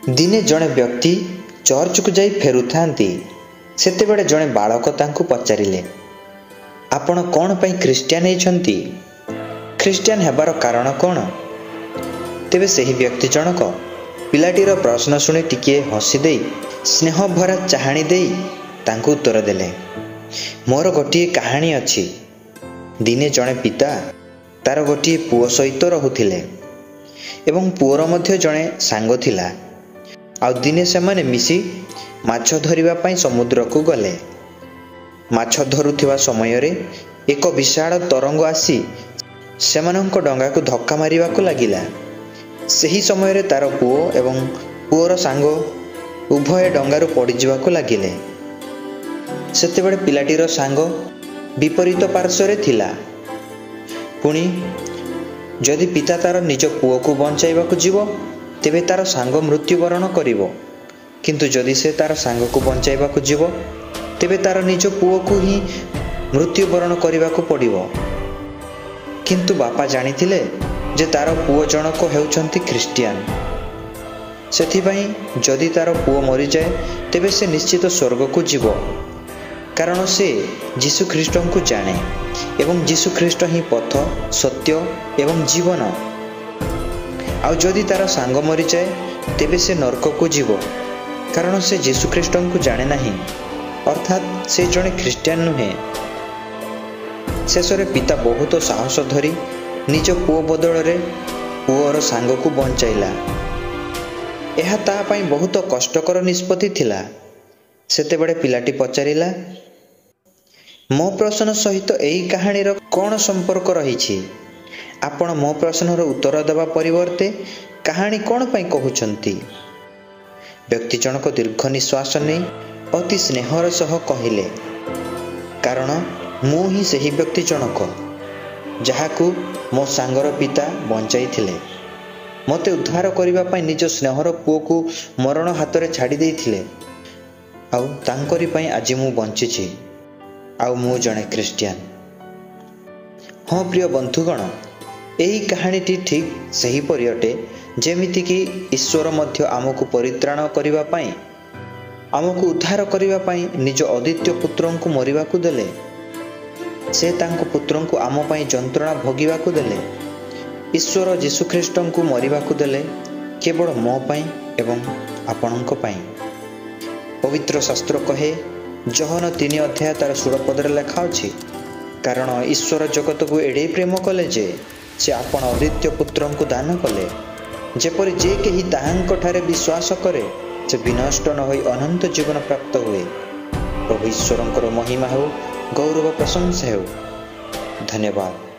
दिने जड़े व्यक्ति चर्च को जाई फेरुथांती सेतेबेले जड़े बालक तांकु पचारिले, आपण कौन पई ख्रिस्टियान होइछंती? ख्रिस्टियान हेबार कारण कौन? तेबे सही व्यक्ति जनक पिलाटीर प्रश्न शुणी टिके हसी दे स्नेह भरा चाहाणी दे तांकु उत्तर देले, मोर गोटे कहानी अछि। दिने जड़े पिता तार गोटे पुओ सहित रहुथिले एवं पुओर मध्य जड़े सांग थिला। आउ दिने से माने मिसी माछ धरिबा पई समुद्र को गले। माछ धरुथिबा समय रे एक विशाल तरंग आसी सेमानंक डंगा को धक्का मारिबा को लागिला। सही समय रे तार पुओ एवं पुओर सांग उभय डंगारू पड़ी जिबा को लागिले। सेतेबेले पिलाटीर सांग विपरीत पार्श्व थिला। पुणी जदि पिता तार निज पुओ को बंचाइबा को जीवो तेबे तार सांग मृत्युवरण करिवो, किंतु जदि से तार सांग को बंचाइबा को जीवो तेबे तार निज पुओ को ही मृत्युवरण करिबा को पड़िवो। किंतु बापा जानिथिले जे तार पुओ जनक हेउचंती ख्रिस्टियान। सेथिबाई जदि तार पुओ मरी जाए तेबे से निश्चित स्वर्ग को जीवो, कारण से जीशु ख्रीष्ट को जाने एवं जीशु ख्रीष्ट ही पथ सत्य एवं जीवन। आउ जदि तार सांग मरी जाए तेबे से नरक को जीवो, कारण से जीशु ख्रीष्ट को जाने नहीं, अर्थात से जड़े ख्रिस्टियान नुहे। शेष पिता बहुत साहस धरी निज पुओ बदल रे पुओर सांग को बंचाइला। यह ता पई बहुत कष्टकर निष्पत्ति थिला। सेतेबेले पिलाटी पचारिला, मो प्रश्न सहित एही कहानी कौन संपर्क रही? आपण मो प्रश्नर उत्तर देवा परिवर्ते कहानी कौन पई कहउछंती? व्यक्ति जनक दीर्घ निश्वास नहीं अति स्नेहर सह कहिले, कारण मु ही सही व्यक्ति जनक जहाकू मो सांगर पिता बंचाई थिले। मते उद्धार करिबा पई निज स्नेहर पुओ को मरण हाथ रे छाड़ी देइथिले। आउ तांकरी पई आज मु बंचिछि। आउ मु जणे ख्रिस्टियान। हाँ प्रिय बंधुगण, यही कहानीटी ठीक सही परि अटे जेमिति कि ईश्वर मध्य आमको परित्राण करिबा पई आमको उद्धार करिबा पई निज अद्वितीय पुत्रन को मरिबा को देले। से तांको पुत्रन को आम पई जंत्रणा भोगिबा को देले। ईश्वर जीशु ख्रीष्टन को मरिबा को देले केवल मो पई एवं आपणक पई। पवित्र शास्त्र कहे जहन 3 अध्याय तार 16 पदरे लेखा अछि, कारण ईश्वर जगत को एडे प्रेम कले जे से आपण अद्वितीय पुत्रन को दान कले, जेपरि जे केही ताहांक ठारे विश्वास करे से विनष्ट न होई अनंत जीवन प्राप्त हुए। प्रभु ईश्वरंकर महिमा हो, गौरव प्रशंसा हो। धन्यवाद।